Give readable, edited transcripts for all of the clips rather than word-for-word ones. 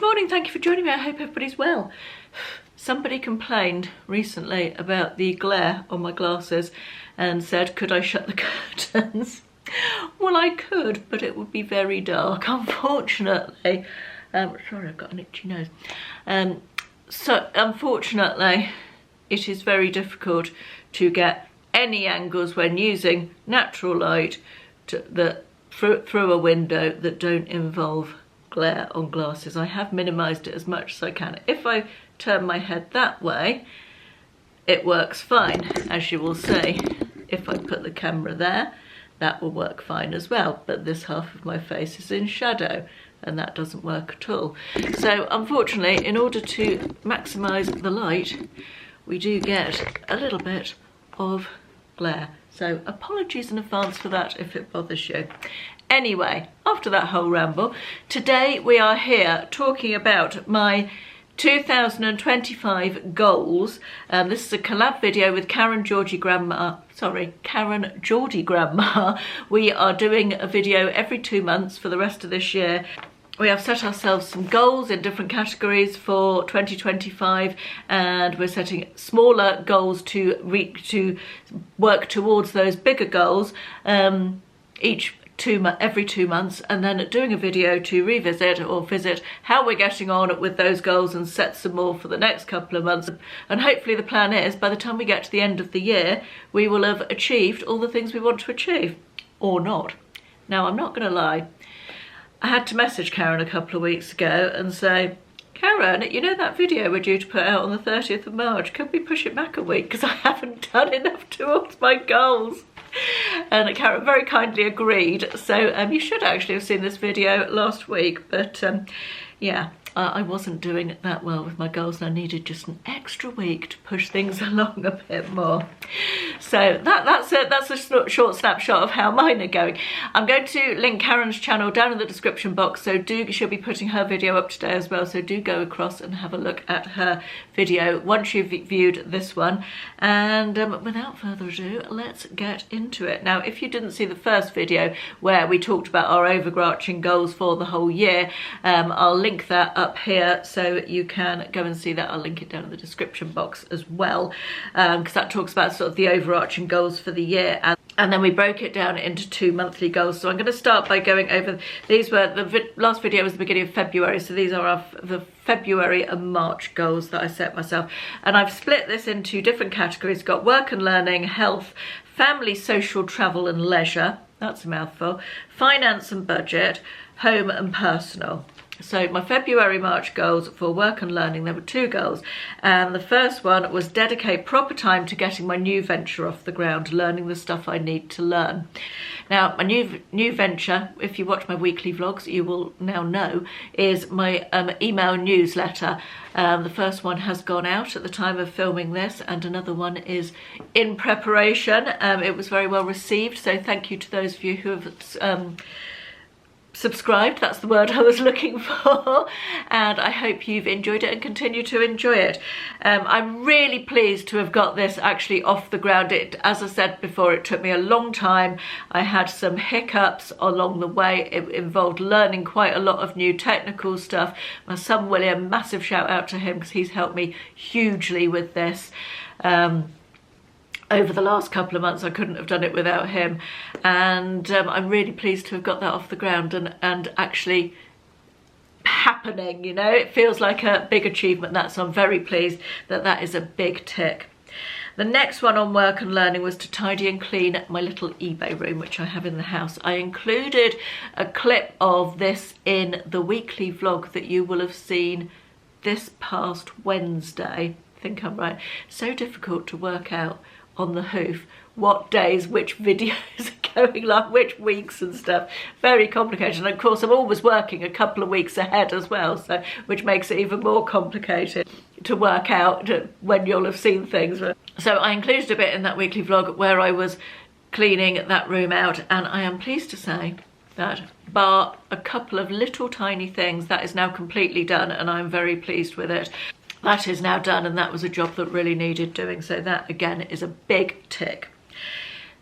morning, thank you for joining me. I hope everybody's well. Somebody complained recently about the glare on my glasses and said, could I shut the curtains? Well, I could, but it would be very dark, unfortunately. Sorry, I've got an itchy nose. So, unfortunately, it is very difficult to get any angles when using natural light through a window that don't involve glare on glasses. I have minimised it as much as I can. If I turn my head that way, it works fine, as you will see. If I put the camera there, that will work fine as well, but this half of my face is in shadow and that doesn't work at all. So unfortunately, in order to maximise the light, we do get a little bit of glare. So apologies in advance for that if it bothers you. Anyway, after that whole ramble, today we are here talking about my 2025 goals. This is a collab video with Karen Geordie Grandma. We are doing a video every 2 months for the rest of this year. We have set ourselves some goals in different categories for 2025, and we're setting smaller goals to work towards those bigger goals every 2 months, and then doing a video to revisit or visit how we're getting on with those goals and set some more for the next couple of months. And hopefully the plan is by the time we get to the end of the year, we will have achieved all the things we want to achieve, or not. Now, I'm not going to lie. I had to message Karen a couple of weeks ago and say, Karen, you know that video we're due to put out on the 30th of March, could we push it back a week because I haven't done enough towards my goals? And Karen very kindly agreed. So you should actually have seen this video last week, but yeah, I wasn't doing that well with my goals and I needed just an extra week to push things along a bit more. So that's a short snapshot of how mine are going. I'm going to link Karen's channel down in the description box, so she'll be putting her video up today as well, so do go across and have a look at her video once you've viewed this one. And without further ado, let's get into it. Now, if you didn't see the first video where we talked about our overarching goals for the whole year, I'll link that up here so you can go and see that. I'll link it down in the description box as well, because that talks about sort of the overarching goals for the year, and then we broke it down into 2 monthly goals. So I'm going to start by going over, these were, the last video was the beginning of February, so these are the February and March goals that I set myself, and I've split this into different categories. Got work and learning, health, family, social, travel and leisure, that's a mouthful, finance and budget, home and personal. So my February-March goals for work and learning, there were 2 goals, and the first one was dedicate proper time to getting my new venture off the ground, learning the stuff I need to learn. Now, my new venture, if you watch my weekly vlogs, you will now know, is my email newsletter. The first one has gone out at the time of filming this, and another one is in preparation. It was very well received, so thank you to those of you who have subscribed, that's the word I was looking for, and I hope you've enjoyed it and continue to enjoy it. I'm really pleased to have got this actually off the ground. As I said before, it took me a long time. I had some hiccups along the way. It involved learning quite a lot of new technical stuff. My son William, massive shout out to him because he's helped me hugely with this. Over the last couple of months, I couldn't have done it without him, and I'm really pleased to have got that off the ground and actually happening, you know. It feels like a big achievement, so I'm very pleased that that is a big tick. The next one on work and learning was to tidy and clean my little eBay room, which I have in the house. I included a clip of this in the weekly vlog that you will have seen this past Wednesday. I think I'm right. So difficult to work out on the hoof what days which videos are going live, which weeks and stuff. Very complicated, and of course I'm always working a couple of weeks ahead as well, so which makes it even more complicated to work out when you'll have seen things. So I included a bit in that weekly vlog where I was cleaning that room out, and I am pleased to say that bar a couple of little tiny things, that is now completely done, and I'm very pleased with it. That is now done, and that was a job that really needed doing, so that again is a big tick.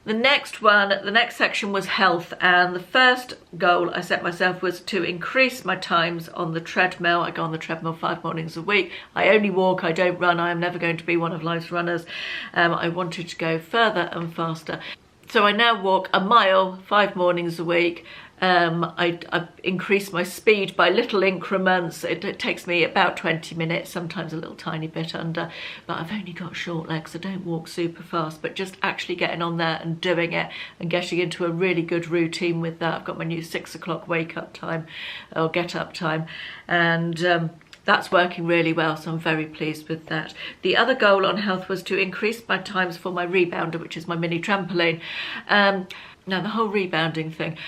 The next section was health, and the first goal I set myself was to increase my times on the treadmill. I go on the treadmill 5 mornings a week. I only walk, I don't run. I am never going to be one of life's runners. I wanted to go further and faster. So I now walk a mile 5 mornings a week. I increase my speed by little increments. It takes me about 20 minutes, sometimes a little tiny bit under, but I've only got short legs. I don't walk super fast, but just actually getting on there and doing it and getting into a really good routine with that. I've got my new 6 o'clock wake up time or get up time, and that's working really well, so I'm very pleased with that. The other goal on health was to increase my times for my rebounder, which is my mini trampoline. Now the whole rebounding thing,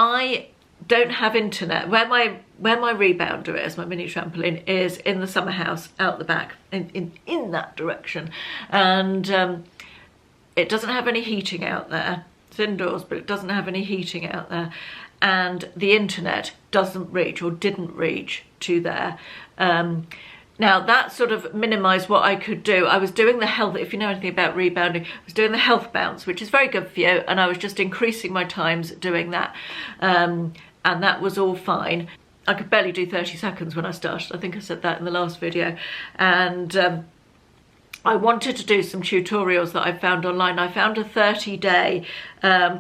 I don't have internet. Where my rebounder is, my mini trampoline, is in the summer house out the back, in that direction, and it doesn't have any heating out there. It's indoors, but it doesn't have any heating out there, and the internet doesn't reach, or didn't reach, to there. Now that sort of minimised what I could do. I was doing the health, if you know anything about rebounding, I was doing the health bounce, which is very good for you, and I was just increasing my times doing that, and that was all fine. I could barely do 30 seconds when I started. I think I said that in the last video, and I wanted to do some tutorials that I found online. I found a 30-day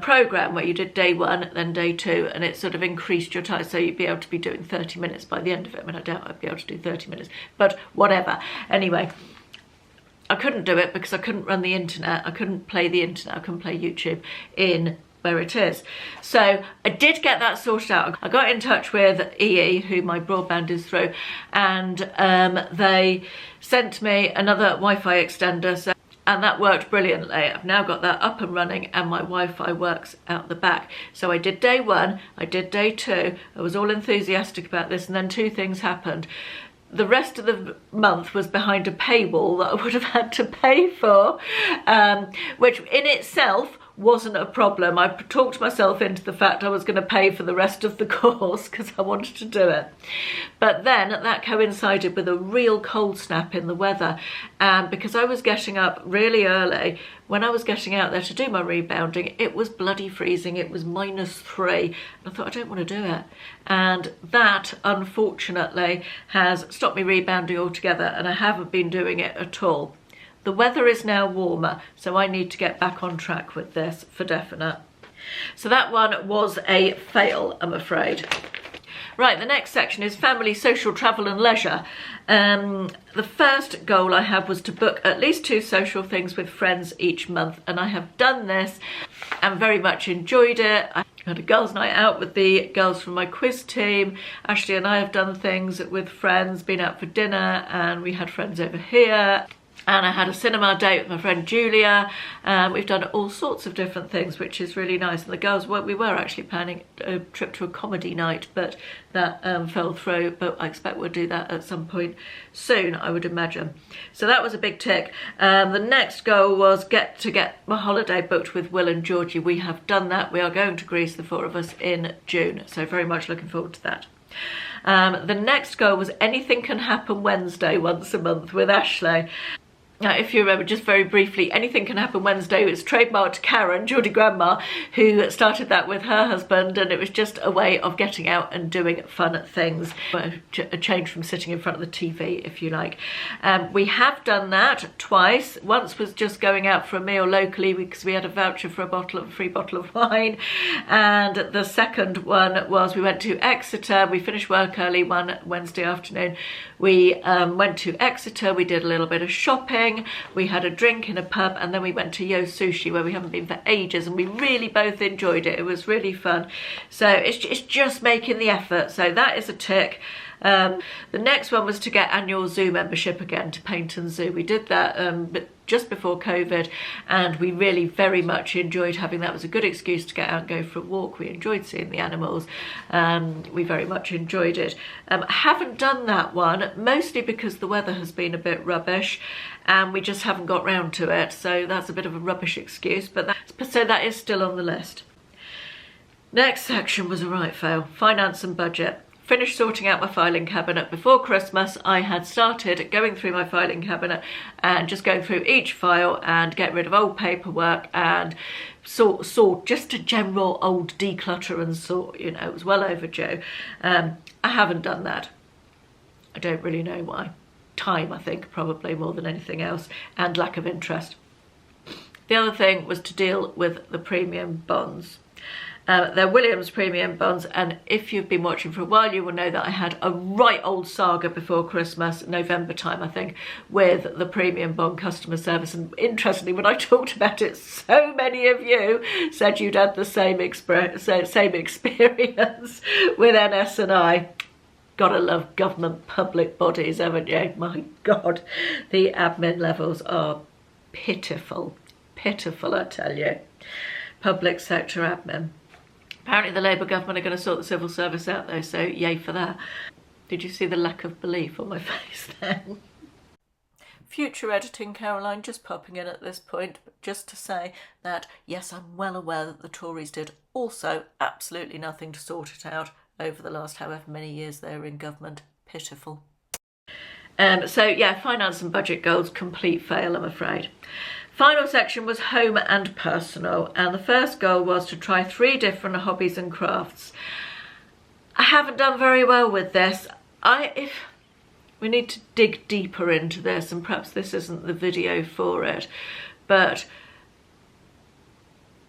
program where you did day 1, then day 2, and it sort of increased your time, so you'd be able to be doing 30 minutes by the end of it. I mean, I doubt I'd be able to do 30 minutes, but whatever. Anyway, I couldn't do it because I couldn't run the internet. I couldn't play the internet. I couldn't play YouTube in where it is. So I did get that sorted out. I got in touch with EE, who my broadband is through, and they sent me another Wi-Fi extender, so, and that worked brilliantly. I've now got that up and running, and my Wi-Fi works out the back. So I did day 1, I did day 2, I was all enthusiastic about this, and then 2 things happened. The rest of the month was behind a paywall that I would have had to pay for, which in itself wasn't a problem. I talked myself into the fact I was going to pay for the rest of the course because I wanted to do it. But then that coincided with a real cold snap in the weather, and because I was getting up really early, when I was getting out there to do my rebounding, it was bloody freezing. It was -3. I thought, I don't want to do it, and that unfortunately has stopped me rebounding altogether, and I haven't been doing it at all. The weather is now warmer, so I need to get back on track with this for definite. So that one was a fail, I'm afraid. Right, the next section is family, social, travel and leisure. The first goal I had was to book at least 2 social things with friends each month, and I have done this and very much enjoyed it. I had a girls' night out with the girls from my quiz team. Ashley and I have done things with friends, been out for dinner, and we had friends over here. And I had a cinema date with my friend Julia. We've done all sorts of different things, which is really nice. And the girls, we were actually planning a trip to a comedy night, but that fell through. But I expect we'll do that at some point soon, I would imagine. So that was a big tick. The next goal was get my holiday booked with Will and Georgie. We have done that. We are going to Greece, the 4 of us, in June. So very much looking forward to that. The next goal was anything can happen Wednesday once a month with Ashley. Now, if you remember, just very briefly, anything can happen Wednesday. It was trademarked to Karen, Geordie Grandma, who started that with her husband, and it was just a way of getting out and doing fun things. A change from sitting in front of the TV, if you like. We have done that twice. Once was just going out for a meal locally because we had a voucher for a free bottle of wine. And the second one was we went to Exeter. We finished work early one Wednesday afternoon. We went to Exeter. We did a little bit of shopping. We had a drink in a pub, and then we went to Yo Sushi, where we haven't been for ages, and we really both enjoyed it. It was really fun. So it's just making the effort. So that is a tick. The next one was to get annual zoo membership again to Paynton Zoo. We did that but just before COVID, and we really very much enjoyed having that. It was a good excuse to get out and go for a walk. We enjoyed seeing the animals. We very much enjoyed it. I haven't done that one, mostly because the weather has been a bit rubbish and we just haven't got round to it, so that's a bit of a rubbish excuse, but so that is still on the list. Next section was a right fail, finance and budget. finished sorting out my filing cabinet before Christmas. I had started going through my filing cabinet and just going through each file and get rid of old paperwork and sort just a general old declutter and sort, you know, it was well overdue. I haven't done that. I don't really know why. Time, I think, probably more than anything else, and lack of interest. The other thing was to deal with the premium bonds. They're Williams premium bonds, and if you've been watching for a while, you will know that I had a right old saga before Christmas, November time, I think, with the premium bond customer service. And interestingly, when I talked about it, so many of you said you'd had the same experience with NS&I. Gotta love government public bodies, haven't you? My God, the admin levels are pitiful. Pitiful, I tell you. Public sector admin. Apparently the Labour government are going to sort the civil service out though, so yay for that. Did you see the lack of belief on my face then? Future editing, Caroline, just popping in at this point, just to say that yes, I'm well aware that the Tories did also absolutely nothing to sort it out over the last however many years they were in government. Pitiful. So yeah, finance and budget goals, complete fail, I'm afraid. Final section was home and personal, and the first goal was to try 3 different hobbies and crafts. I haven't done very well with this. We need to dig deeper into this, and perhaps this isn't the video for it, but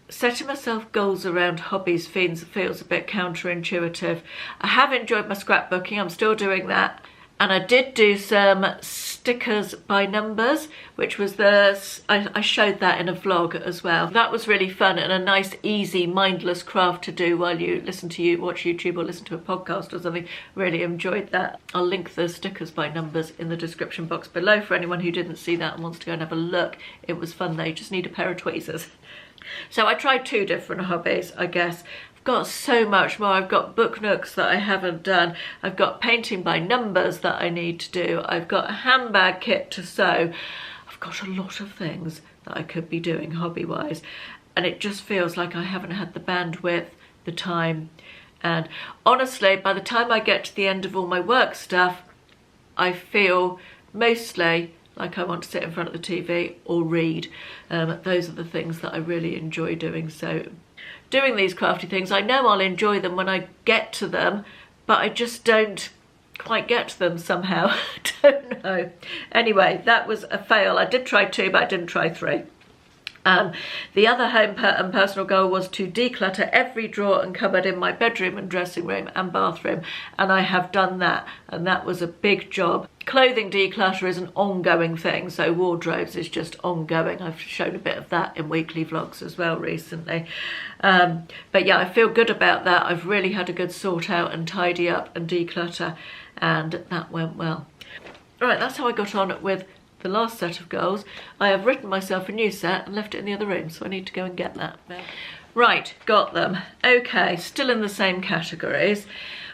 setting myself goals around hobbies feels a bit counterintuitive. I have enjoyed my scrapbooking, I'm still doing that. And I did do some stickers by numbers, which was I showed that in a vlog as well. That was really fun and a nice, easy, mindless craft to do while you watch YouTube or listen to a podcast or something. Really enjoyed that. I'll link the stickers by numbers in the description box below for anyone who didn't see that and wants to go and have a look. It was fun though, you just need a pair of tweezers. So I tried 2 different hobbies, I guess. Got so much more. I've got book nooks that I haven't done. I've got painting by numbers that I need to do. I've got a handbag kit to sew. I've got a lot of things that I could be doing hobby-wise, and it just feels like I haven't had the bandwidth, the time, and honestly, by the time I get to the end of all my work stuff, I feel mostly like I want to sit in front of the TV or read. Those are the things that I really enjoy doing. So doing these crafty things, I know I'll enjoy them when I get to them, but I just don't quite get to them somehow. I don't know. Anyway, that was a fail. I did try 2, but I didn't try 3. The other home and personal goal was to declutter every drawer and cupboard in my bedroom and dressing room and bathroom, and I have done that, and that was a big job. Clothing declutter is an ongoing thing, so wardrobes is just ongoing. I've shown a bit of that in weekly vlogs as well recently. But yeah, I feel good about that. I've really had a good sort out and tidy up and declutter, and that went well. Right, that's how I got on with the last set of goals. I have written myself a new set and left it in the other room, so I need to go and get that. Right, got them. Okay, still in the same categories.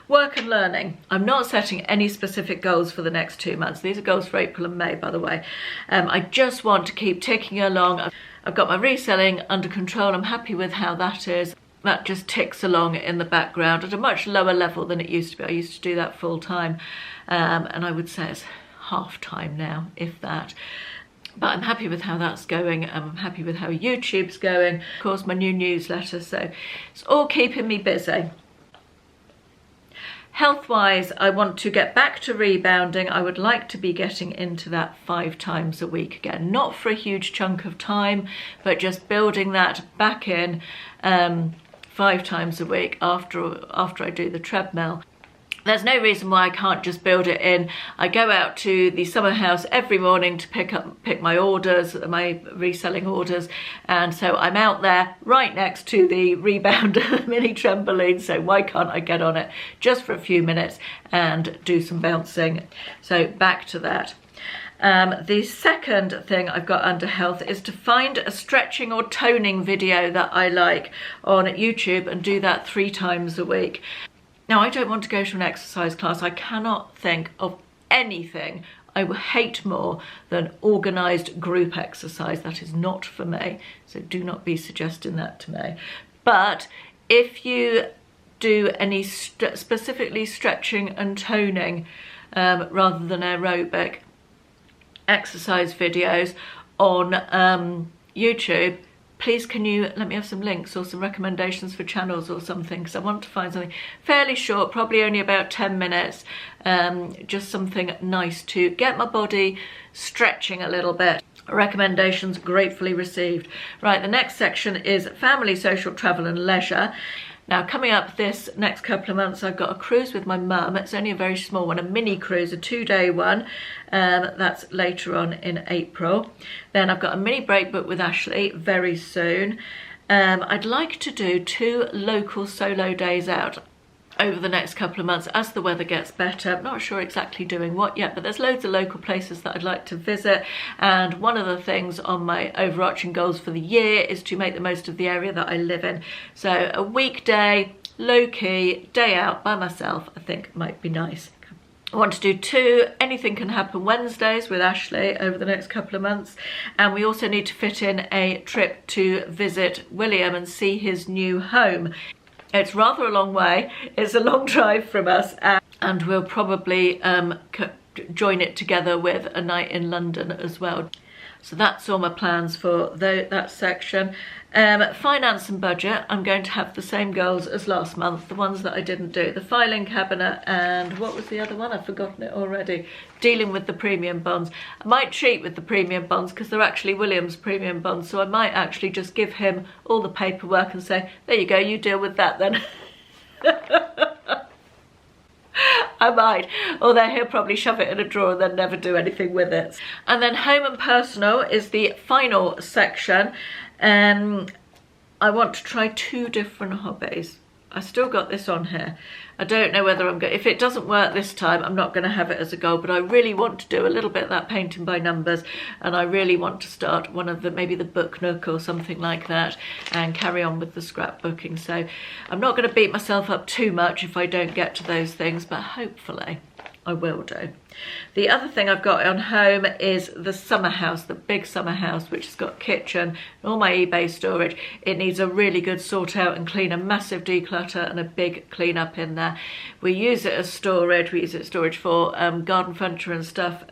Work and learning. I'm not setting any specific goals for the next 2 months. These are goals for April and May, by the way. I just want to keep ticking along. I've got my reselling under control. I'm happy with how that is. That just ticks along in the background at a much lower level than it used to be. I used to do that full time, and I would say it's half time now, if that. But I'm happy with how that's going. I'm happy with how YouTube's going. Of course, my new newsletter, so it's all keeping me busy. Health-wise, I want to get back to rebounding. I would like to be getting into that 5 times a week again. Not for a huge chunk of time, but just building that back in 5 times a week after I do the treadmill. There's no reason why I can't just build it in. I go out to the summer house every morning to pick my orders, my reselling orders, and so I'm out there right next to the rebounder mini trampoline, so why can't I get on it just for a few minutes and do some bouncing? So back to that. The second thing I've got under health is to find a stretching or toning video that I like on YouTube and do that 3 times a week. Now, I don't want to go to an exercise class. I cannot think of anything I would hate more than organised group exercise. That is not for me, so do not be suggesting that to me. But if you do any specifically stretching and toning rather than aerobic exercise videos on YouTube, please can you let me have some links or some recommendations for channels or something, because I want to find something fairly short, probably only about 10 minutes, just something nice to get my body stretching a little bit. Recommendations gratefully received. Right, the next section is family, social, travel and leisure. Now, coming up this next couple of months, I've got a cruise with my mum. It's only a very small one, a mini cruise, a 2-day one. That's later on in April. Then I've got a mini break book with Ashley very soon. I'd like to do 2 local solo days out over the next couple of months as the weather gets better. I'm not sure exactly doing what yet, but there's loads of local places that I'd like to visit, and one of the things on my overarching goals for the year is to make the most of the area that I live in. So a weekday, low-key day out by myself I think might be nice. I want to do 2 Anything Can Happen Wednesdays with Ashley over the next couple of months, and we also need to fit in a trip to visit William and see his new home. It's rather a long way, it's a long drive from us, and we'll probably join it together with a night in London as well. So that's all my plans for that section. Finance and budget, I'm going to have the same goals as last month, the ones that I didn't do. The filing cabinet, and what was the other one? I've forgotten it already. Dealing with the premium bonds. I might cheat with the premium bonds because they're actually William's premium bonds, so I might actually just give him all the paperwork and say, there you go, you deal with that then. I might, although he'll probably shove it in a drawer and then never do anything with it. And then home and personal is the final section. I want to try 2 different hobbies. I still got this on here. I don't know whether I'm going, if it doesn't work this time, I'm not going to have it as a goal, but I really want to do a little bit of that painting by numbers, and I really want to start one of the, maybe the book nook or something like that, and carry on with the scrapbooking. So I'm not going to beat myself up too much if I don't get to those things, but hopefully I will do. The other thing I've got on home is the summer house, the big summer house, which has got kitchen and all my eBay storage. It needs a really good sort out and clean, a massive declutter and a big clean up in there. We use it as storage. We use it as storage for garden furniture and stuff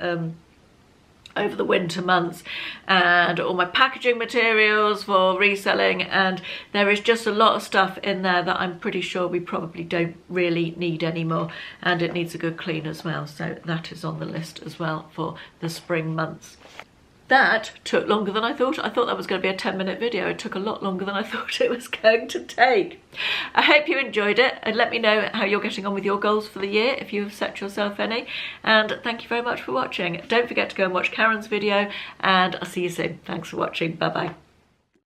over the winter months, and all my packaging materials for reselling, and there is just a lot of stuff in there that I'm pretty sure we probably don't really need anymore, and it needs a good clean as well, so that is on the list as well for the spring months. That took longer than I thought. I thought that was going to be a 10-minute video. It took a lot longer than I thought it was going to take. I hope you enjoyed it, and let me know how you're getting on with your goals for the year, if you have set yourself any. And thank you very much for watching. Don't forget to go and watch Karen's video, and I'll see you soon. Thanks for watching. Bye-bye.